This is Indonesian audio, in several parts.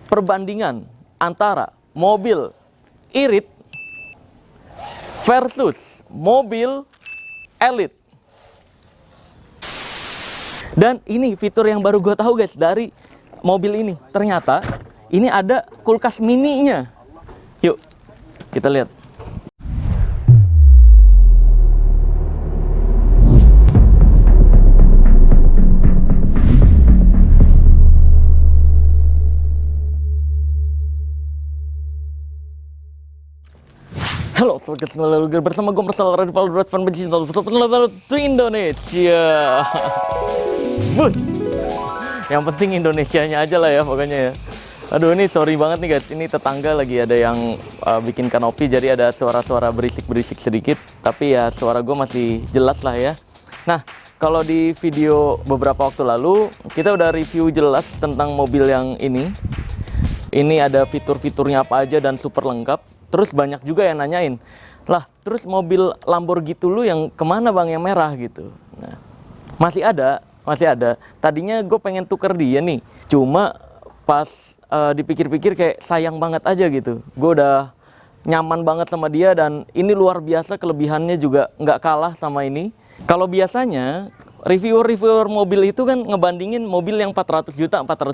perbandingan antara mobil irit versus mobil elit. Dan ini fitur yang baru gue tahu guys dari mobil ini. Ternyata ini ada kulkas mininya. Yuk kita lihat. Halo, selamat datang bersama gue Marcel Radifal Fan Pencinta Indonesia. Yang penting Indonesianya aja lah ya pokoknya ya. Aduh, ini sorry banget nih guys, ini tetangga lagi ada yang bikin kanopi, jadi ada suara-suara berisik-berisik sedikit, tapi ya suara gue masih jelas lah ya. Nah, kalau di video beberapa waktu lalu kita udah review jelas tentang mobil yang ini. Ini ada fitur-fiturnya apa aja dan super lengkap. Terus banyak juga yang nanyain, lah terus mobil Lamborghini lu yang kemana bang, yang merah gitu. Nah, masih ada. Tadinya gue pengen tuker dia nih, cuma pas dipikir-pikir kayak sayang banget aja gitu. Gue udah nyaman banget sama dia dan ini luar biasa, kelebihannya juga nggak kalah sama ini. Kalau biasanya reviewer mobil itu kan ngebandingin mobil yang 400 juta, 500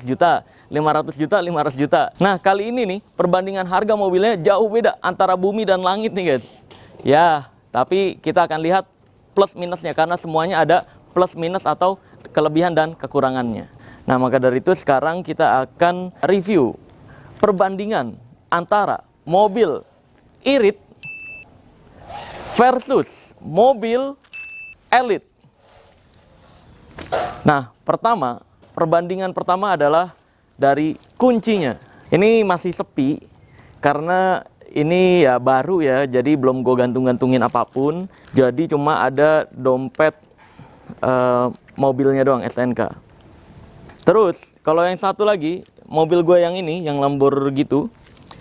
juta. Nah, kali ini nih perbandingan harga mobilnya jauh beda antara bumi dan langit nih guys. Ya, tapi kita akan lihat plus minusnya karena semuanya ada plus minus atau kelebihan dan kekurangannya. Nah, maka dari itu sekarang kita akan review perbandingan antara mobil irit versus mobil elit. Nah, perbandingan pertama adalah dari kuncinya. Ini masih sepi karena ini ya baru ya, jadi belum gue gantung-gantungin apapun. Jadi cuma ada dompet mobilnya doang, SNK. Terus kalau yang satu lagi, mobil gue yang ini, yang Lamborghini gitu,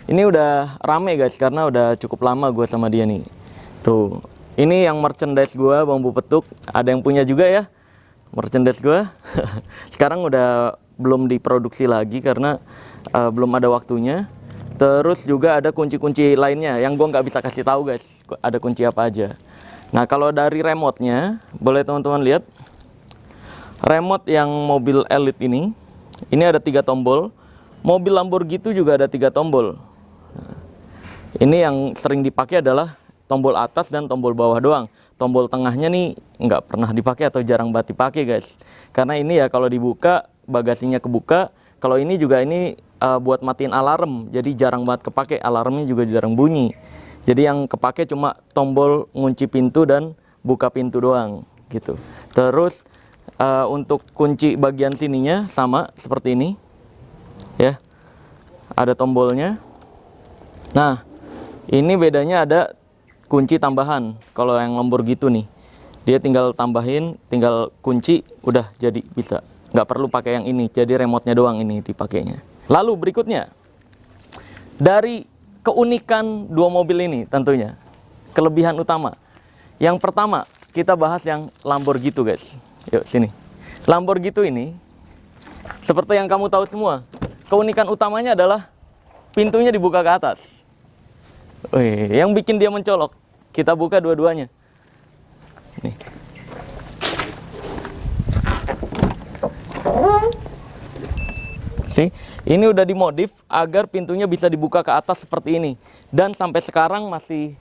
ini udah rame guys karena udah cukup lama gue sama dia nih. Tuh, ini yang merchandise gue, bambu petuk, ada yang punya juga ya. Merchandise gue sekarang udah belum diproduksi lagi karena belum ada waktunya. Terus juga ada kunci-kunci lainnya yang gue nggak bisa kasih tahu guys, ada kunci apa aja. Nah, kalau dari remote-nya, boleh teman-teman lihat remote yang mobil elit ini ada 3 tombol. Mobil Lamborghini itu juga ada 3 tombol. Nah, ini yang sering dipakai adalah tombol atas dan tombol bawah doang. Tombol tengahnya nih nggak pernah dipakai atau jarang banget dipakai guys. Karena ini ya kalau dibuka bagasinya kebuka. Kalau ini juga ini buat matiin alarm. Jadi jarang banget kepake, alarmnya juga jarang bunyi. Jadi yang kepake cuma tombol ngunci pintu dan buka pintu doang gitu. Terus untuk kunci bagian sininya sama seperti ini. Ya. Ada tombolnya. Nah, ini bedanya ada kunci tambahan. Kalau yang Lamborghini gitu nih, dia tinggal tambahin, tinggal kunci, udah jadi bisa. Nggak perlu pakai yang ini, jadi remote-nya doang ini dipakainya. Lalu berikutnya, dari keunikan dua mobil ini tentunya, kelebihan utama. Yang pertama, kita bahas yang Lamborghini gitu guys. Yuk sini. Lamborghini ini, seperti yang kamu tahu semua, keunikan utamanya adalah pintunya dibuka ke atas. Wih, yang bikin dia mencolok, kita buka dua-duanya. Nih. See? Ini udah dimodif agar pintunya bisa dibuka ke atas seperti ini. Dan sampai sekarang masih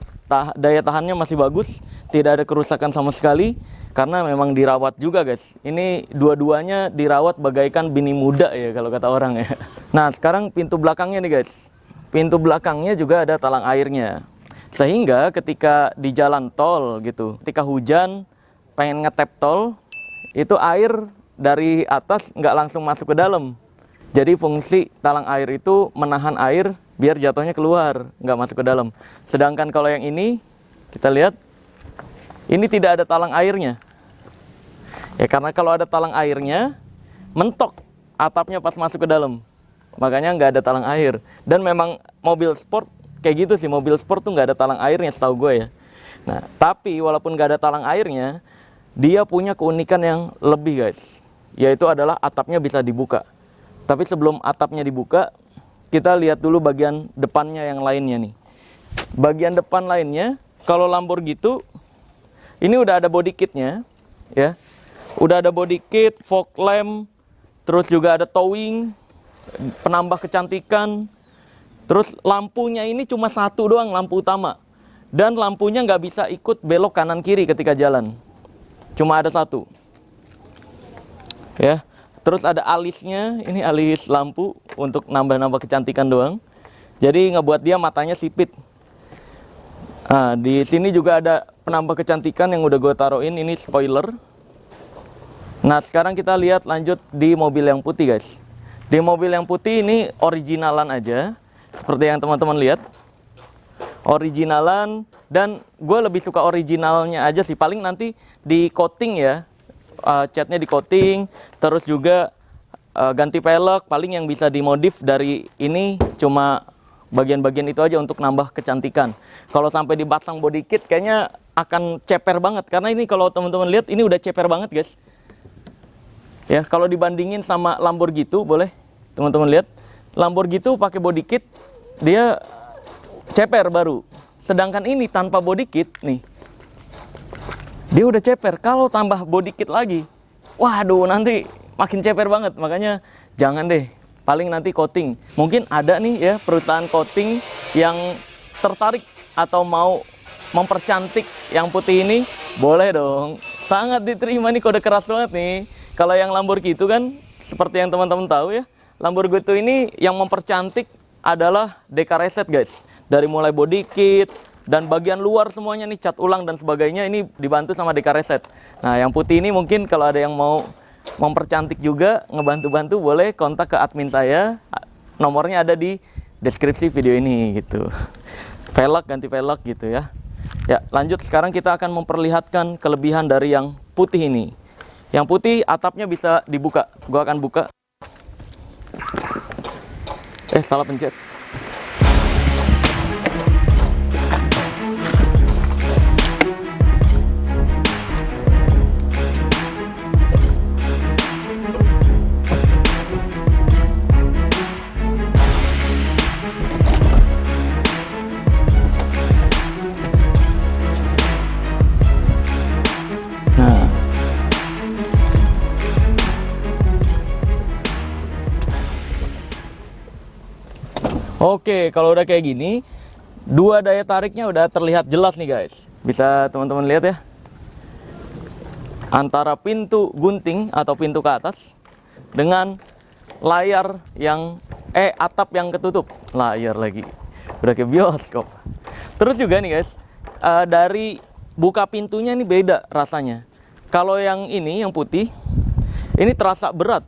daya tahannya masih bagus, tidak ada kerusakan sama sekali karena memang dirawat juga guys. Ini dua-duanya dirawat bagaikan bini muda ya kalau kata orang ya. Nah, sekarang pintu belakangnya nih guys. Pintu belakangnya juga ada talang airnya. Sehingga ketika di jalan tol gitu, ketika hujan pengen ngetap tol, itu air dari atas nggak langsung masuk ke dalam. Jadi fungsi talang air itu menahan air biar jatuhnya keluar, nggak masuk ke dalam. Sedangkan kalau yang ini, kita lihat, ini tidak ada talang airnya. Ya karena kalau ada talang airnya, mentok atapnya pas masuk ke dalam. Makanya nggak ada talang air. Dan memang mobil sport kayak gitu sih, mobil sport tuh nggak ada talang airnya setahu gue ya. Nah, tapi walaupun nggak ada talang airnya, dia punya keunikan yang lebih guys. Yaitu adalah atapnya bisa dibuka. Tapi sebelum atapnya dibuka, kita lihat dulu bagian depannya yang lainnya nih. Bagian depan lainnya, kalau Lamborghini gitu, ini udah ada body kitnya, ya. Udah ada body kit, fog lamp, terus juga ada towing, penambah kecantikan. Terus lampunya ini cuma satu doang, lampu utama. Dan lampunya nggak bisa ikut belok kanan kiri ketika jalan. Cuma ada satu. Ya. Terus ada alisnya, ini alis lampu untuk nambah-nambah kecantikan doang. Jadi ngebuat dia matanya sipit. Nah, di sini juga ada penambah kecantikan yang udah gue taruhin, ini spoiler. Nah, sekarang kita lihat lanjut di mobil yang putih, guys. Di mobil yang putih ini originalan aja, seperti yang teman-teman lihat. Originalan, dan gue lebih suka originalnya aja sih. Paling nanti di coating ya. Catnya di coating, terus juga ganti pelek. Paling yang bisa dimodif dari ini cuma bagian-bagian itu aja untuk nambah kecantikan. Kalau sampai dipasang body kit kayaknya akan ceper banget, karena ini kalau teman-teman lihat ini udah ceper banget, guys. Ya, kalau dibandingin sama Lamborghini gitu, boleh teman-teman lihat. Lamborghini gitu pakai body kit dia ceper baru. Sedangkan ini tanpa body kit nih, dia udah ceper. Kalau tambah body kit lagi, waduh, nanti makin ceper banget. Makanya jangan deh, paling nanti coating. Mungkin ada nih ya perusahaan coating yang tertarik atau mau mempercantik yang putih ini, boleh dong. Sangat diterima nih, kode keras banget nih. Kalau yang Lamborghini itu kan, seperti yang teman-teman tahu ya, Lamborghini itu ini yang mempercantik adalah DK Reset, guys. Dari mulai body kit, dan bagian luar semuanya nih, cat ulang dan sebagainya, ini dibantu sama DK Reset. Nah, yang putih ini mungkin kalau ada yang mau mempercantik juga, ngebantu-bantu, boleh kontak ke admin saya. Nomornya ada di deskripsi video ini gitu. Velg, ganti velg gitu ya. Ya, lanjut, sekarang kita akan memperlihatkan kelebihan dari yang putih ini. Yang putih atapnya bisa dibuka. Gua akan buka. Salah pencet. Oke, kalau udah kayak gini, dua daya tariknya udah terlihat jelas nih, guys. Bisa teman-teman lihat ya. Antara pintu gunting atau pintu ke atas dengan layar yang atap yang ketutup. Layar lagi. Udah kayak bioskop. Terus juga nih, guys, dari buka pintunya ini beda rasanya. Kalau yang ini, yang putih, ini terasa berat.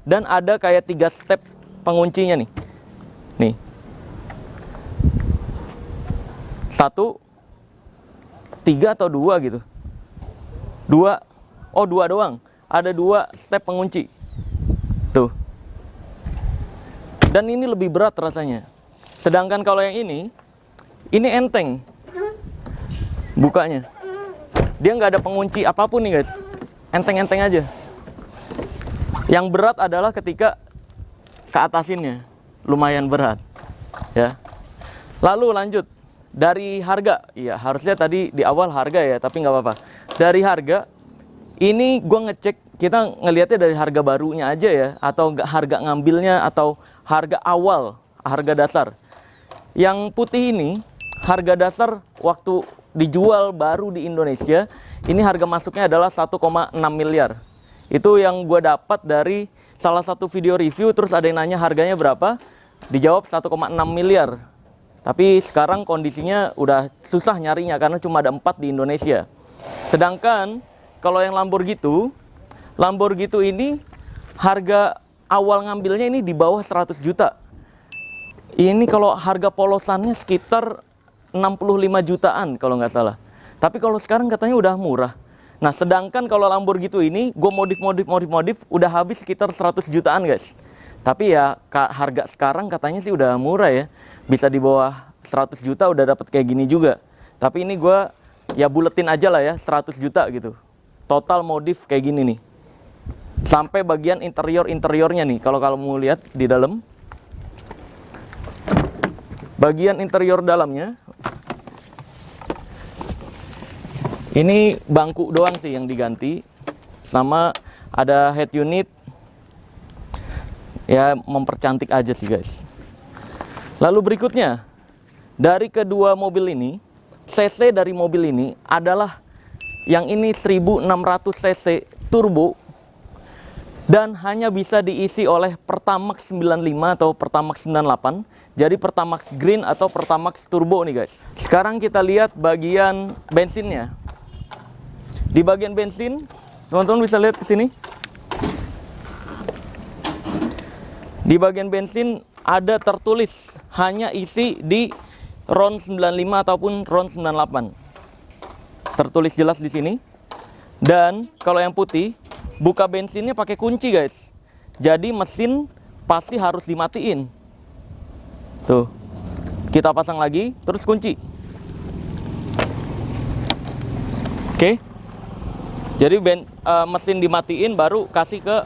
Dan ada kayak 3 step penguncinya nih. Nih, 1, 3 atau 2 gitu. 2 doang. Ada 2 step pengunci. Tuh. Dan ini lebih berat rasanya. Sedangkan kalau yang ini enteng bukanya. Dia nggak ada pengunci apapun nih, guys. Enteng-enteng aja. Yang berat adalah ketika ke atasinnya. Lumayan berat ya. Lalu lanjut dari harga. Iya, harusnya tadi di awal harga ya, tapi nggak apa-apa. Dari harga ini gue ngecek, kita ngelihatnya dari harga barunya aja ya, atau harga ngambilnya, atau harga awal, harga dasar. Yang putih ini harga dasar waktu dijual baru di Indonesia, ini harga masuknya adalah 1,6 miliar. Itu yang gue dapat dari salah satu video review. Terus ada yang nanya harganya berapa, dijawab 1,6 miliar. Tapi sekarang kondisinya udah susah nyarinya karena cuma ada 4 di Indonesia. Sedangkan kalau yang Lamborghini itu ini harga awal ngambilnya ini di bawah 100 juta. Ini kalau harga polosannya sekitar 65 jutaan kalau nggak salah. Tapi kalau sekarang katanya udah murah. Nah, sedangkan kalau Lamborghini ini gue modif udah habis sekitar 100 jutaan, guys. Tapi ya harga sekarang katanya sih udah murah ya. Bisa di bawah 100 juta udah dapat kayak gini juga. Tapi ini gue ya buletin aja lah ya, 100 juta gitu. Total modif kayak gini nih. Sampai bagian interiornya nih. Kalau mau lihat di dalam. Bagian interior dalamnya, ini bangku doang sih yang diganti, sama ada head unit, ya mempercantik aja sih guys. Lalu berikutnya, dari kedua mobil ini, cc dari mobil ini adalah yang ini 1600 cc turbo, dan hanya bisa diisi oleh Pertamax 95 atau Pertamax 98. Jadi Pertamax Green atau Pertamax Turbo nih guys. Sekarang kita lihat bagian bensinnya. Di bagian bensin, teman-teman bisa lihat ke sini. Di bagian bensin ada tertulis hanya isi di RON 95 ataupun RON 98. Tertulis jelas di sini. Dan kalau yang putih, buka bensinnya pakai kunci guys. Jadi mesin pasti harus dimatiin. Tuh, kita pasang lagi, terus kunci. Oke. Jadi mesin dimatiin baru kasih ke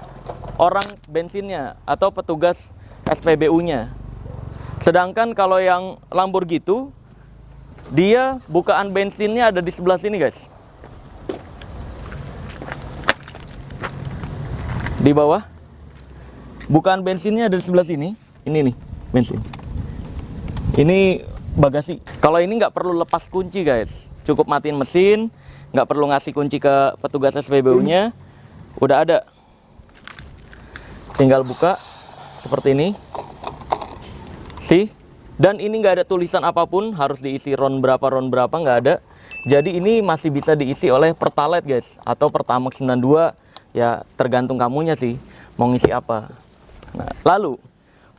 orang bensinnya atau petugas SPBU-nya. Sedangkan kalau yang Lamborghini gitu, dia bukaan bensinnya ada di sebelah sini guys. Di bawah, bukaan bensinnya ada di sebelah sini. Ini nih bensin. Ini bagasi. Kalau ini nggak perlu lepas kunci guys, cukup matiin mesin, nggak perlu ngasih kunci ke petugas SPBU-nya, udah ada. Tinggal buka seperti ini, sih. Dan ini nggak ada tulisan apapun harus diisi RON berapa nggak ada. Jadi ini masih bisa diisi oleh Pertalite guys, atau Pertamax 92. Ya tergantung kamunya sih mau ngisi apa. Nah, lalu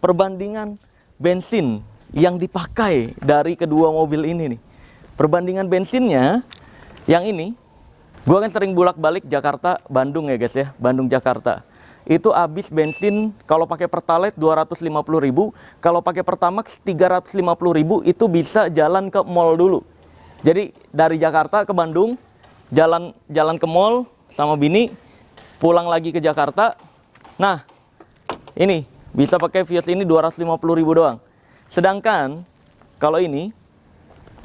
perbandingan bensin yang dipakai dari kedua mobil ini nih. Perbandingan bensinnya yang ini, gua kan sering bolak-balik Jakarta Bandung ya guys ya, Bandung Jakarta. Itu habis bensin kalau pakai Pertalite 250.000, kalau pakai Pertamax 350.000, itu bisa jalan ke mall dulu. Jadi dari Jakarta ke Bandung, jalan ke mall sama bini, pulang lagi ke Jakarta. Nah, ini bisa pakai Vios ini 250.000 doang. Sedangkan kalau ini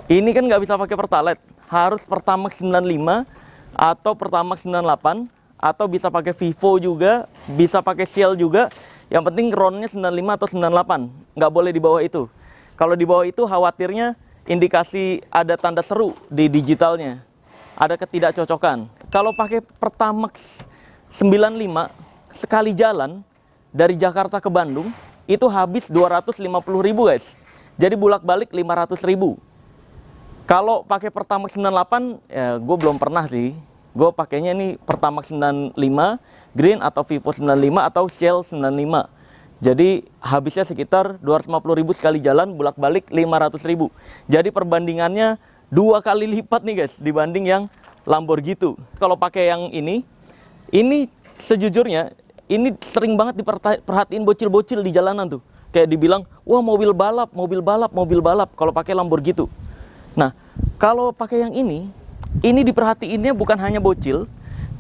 kan nggak bisa pakai Pertalite, harus Pertamax 95 atau Pertamax 98, atau bisa pakai Vivo juga, bisa pakai Shell juga. Yang penting RON-nya 95 atau 98, nggak boleh di bawah itu. Kalau di bawah itu khawatirnya indikasi ada tanda seru di digitalnya, ada ketidakcocokan. Kalau pakai Pertamax 95 sekali jalan dari Jakarta ke Bandung itu habis 250.000 guys. Jadi bolak-balik 500.000. Kalau pakai Pertamax 98 ya gue belum pernah sih. Gue pakainya ini Pertamax 95 Green atau Vivo 95 atau Shell 95. Jadi habisnya sekitar 250.000 sekali jalan, bolak-balik 500.000. Jadi perbandingannya 2 kali lipat nih guys dibanding yang Lamborghini. Kalau pakai yang ini sejujurnya ini sering banget diperhatiin bocil-bocil di jalanan tuh. Kayak dibilang, wah mobil balap kalau pakai Lamborghini. Nah, kalau pakai yang ini diperhatiinnya bukan hanya bocil,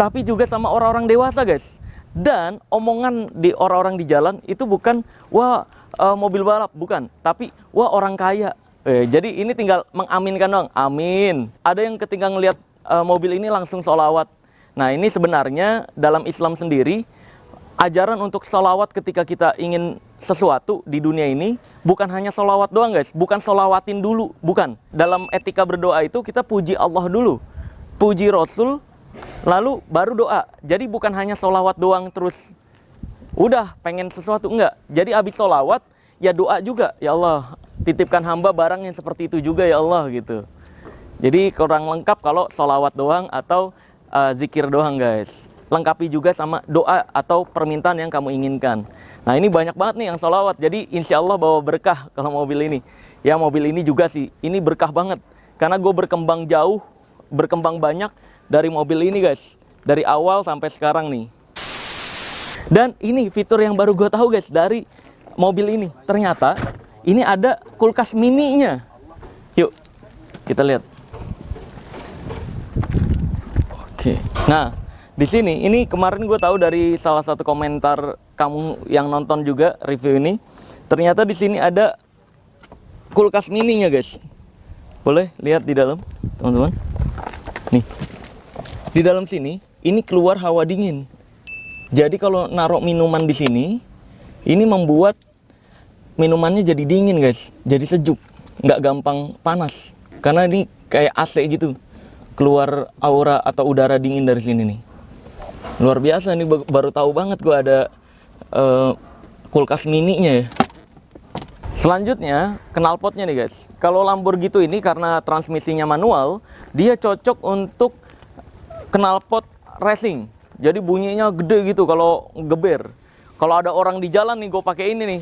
tapi juga sama orang-orang dewasa guys. Dan omongan di orang-orang di jalan itu bukan, wah mobil balap, bukan. Tapi, wah orang kaya. Jadi ini tinggal mengaminkan doang, amin. Ada yang ketika ngelihat mobil ini langsung sholawat. Nah ini sebenarnya dalam Islam sendiri, ajaran untuk sholawat ketika kita ingin sesuatu di dunia ini, bukan hanya sholawat doang guys, bukan sholawatin dulu, bukan. Dalam etika berdoa itu kita puji Allah dulu, puji Rasul, lalu baru doa. Jadi bukan hanya sholawat doang terus, udah pengen sesuatu, enggak. Jadi habis sholawat, ya doa juga, ya Allah, titipkan hamba barang yang seperti itu juga ya Allah gitu. Jadi kurang lengkap kalau sholawat doang atau zikir doang guys. Lengkapi juga sama doa atau permintaan yang kamu inginkan. Nah ini banyak banget nih yang sholawat. Jadi insya Allah bawa berkah kalau mobil ini. Ya mobil ini juga sih, ini berkah banget. Karena gue berkembang jauh, berkembang banyak dari mobil ini guys. Dari awal sampai sekarang nih. Dan ini fitur yang baru gue tahu guys dari mobil ini. Ternyata ini ada kulkas mininya. Yuk kita lihat. Oke. Nah, di sini ini kemarin gue tahu dari salah satu komentar kamu yang nonton juga review ini. Ternyata di sini ada kulkas mininya guys. Boleh lihat di dalam, teman-teman. Nih, di dalam sini ini keluar hawa dingin. Jadi kalau naruh minuman di sini, ini membuat minumannya jadi dingin guys, jadi sejuk, nggak gampang panas. Karena ini kayak AC gitu, keluar aura atau udara dingin dari sini nih. Luar biasa nih, baru tahu banget gua ada kulkas mininya ya. Selanjutnya knalpotnya nih guys. Kalau Lamborghini ini karena transmisinya manual, dia cocok untuk knalpot racing. Jadi bunyinya gede gitu kalau geber. Kalau ada orang di jalan nih, gue pakai ini nih,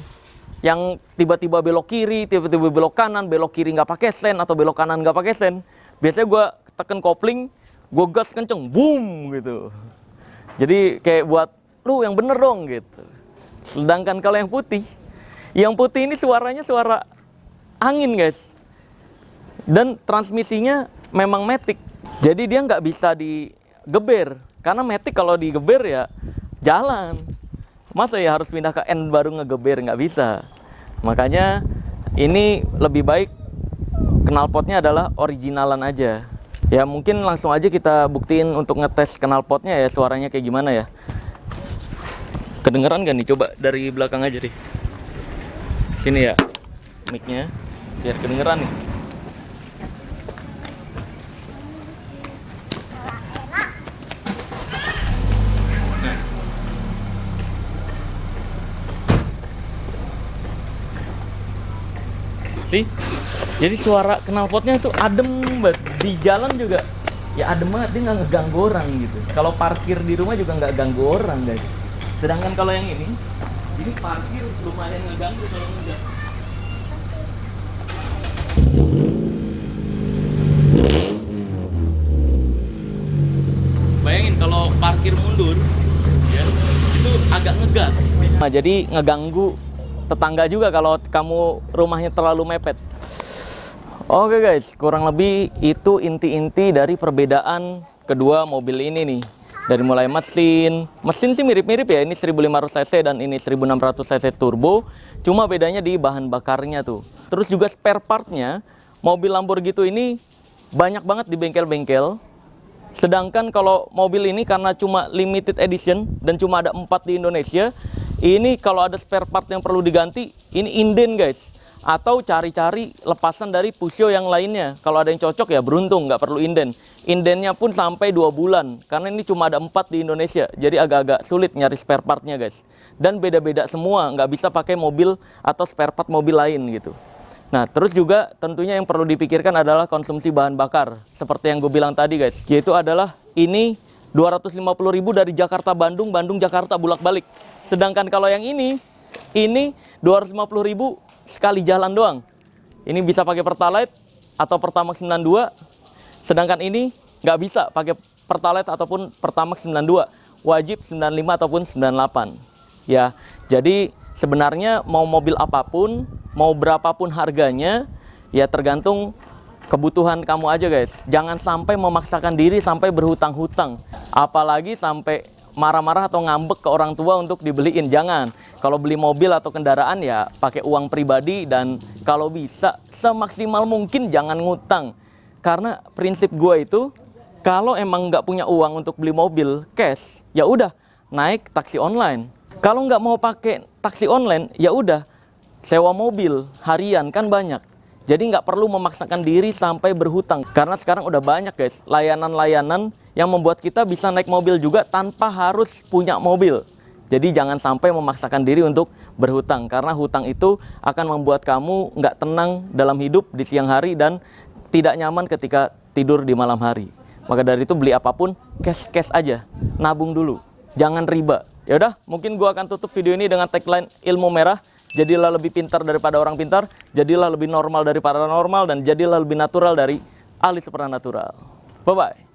yang tiba-tiba belok kiri, tiba-tiba belok kanan, belok kiri nggak pakai sen atau belok kanan nggak pakai sen. Biasanya gue tekan kopling, gue gas kenceng, boom gitu. Jadi kayak buat lu yang bener dong gitu. Sedangkan kalau yang putih ini suaranya suara angin guys. Dan transmisinya memang matic. Jadi dia nggak bisa digeber. Karena matic kalau digeber ya jalan. Masa ya harus pindah ke N baru ngegeber, nggak bisa. Makanya ini lebih baik knalpotnya adalah originalan aja. Ya mungkin langsung aja kita buktiin untuk ngetes knalpotnya ya, suaranya kayak gimana ya. Kedengeran gak nih? Coba dari belakang aja deh. Sini ya mic-nya biar kedengeran nih. Sih, jadi suara knalpotnya itu adem banget. Di jalan juga ya adem banget, dia nggak ngeganggu orang gitu. Kalau parkir di rumah juga nggak ganggu orang guys. Sedangkan kalau yang ini parkir lumayan ngeganggu kalau enggak. Bayangin kalau parkir mundur ya, itu agak ngegas. Nah, jadi ngeganggu tetangga juga kalau kamu rumahnya terlalu mepet. Oke guys, kurang lebih itu inti-inti dari perbedaan kedua mobil ini nih. Dari mulai mesin sih mirip-mirip ya, ini 1500 cc dan ini 1600 cc turbo. Cuma bedanya di bahan bakarnya tuh. Terus juga spare partnya, mobil Lamborghini ini banyak banget di bengkel-bengkel. Sedangkan kalau mobil ini karena cuma limited edition dan cuma ada 4 di Indonesia, ini kalau ada spare part yang perlu diganti, ini inden guys. Atau cari-cari lepasan dari Pusho yang lainnya. Kalau ada yang cocok ya beruntung, nggak perlu inden. Indennya pun sampai 2 bulan, karena ini cuma ada 4 di Indonesia. Jadi agak-agak sulit nyari spare partnya guys. Dan beda-beda semua, nggak bisa pakai mobil atau spare part mobil lain gitu. Nah terus juga tentunya yang perlu dipikirkan adalah konsumsi bahan bakar. Seperti yang gue bilang tadi guys, yaitu adalah ini 250.000 dari Jakarta Bandung, Bandung Jakarta bolak-balik. Sedangkan kalau yang ini 250.000 sekali jalan doang. Ini bisa pakai Pertalite atau Pertamax 92. Sedangkan ini nggak bisa pakai Pertalite ataupun Pertamax 92. Wajib 95 ataupun 98. Ya, jadi sebenarnya mau mobil apapun, mau berapapun harganya, ya tergantung kebutuhan kamu aja guys. Jangan sampai memaksakan diri sampai berhutang-hutang. Apalagi sampai marah-marah atau ngambek ke orang tua untuk dibeliin. Jangan. Kalau beli mobil atau kendaraan ya pakai uang pribadi, dan kalau bisa semaksimal mungkin jangan ngutang. Karena prinsip gue itu, kalau emang nggak punya uang untuk beli mobil cash, ya udah naik taksi online. Kalau nggak mau pakai taksi online, ya udah sewa mobil harian, kan banyak. Jadi nggak perlu memaksakan diri sampai berhutang. Karena sekarang udah banyak guys layanan-layanan yang membuat kita bisa naik mobil juga tanpa harus punya mobil. Jadi jangan sampai memaksakan diri untuk berhutang. Karena hutang itu akan membuat kamu nggak tenang dalam hidup di siang hari dan tidak nyaman ketika tidur di malam hari. Maka dari itu beli apapun cash aja, nabung dulu, jangan riba. Ya udah, mungkin gua akan tutup video ini dengan tagline ilmu merah. Jadilah lebih pintar daripada orang pintar, jadilah lebih normal daripada normal, dan jadilah lebih natural dari ahli supranatural. Bye-bye.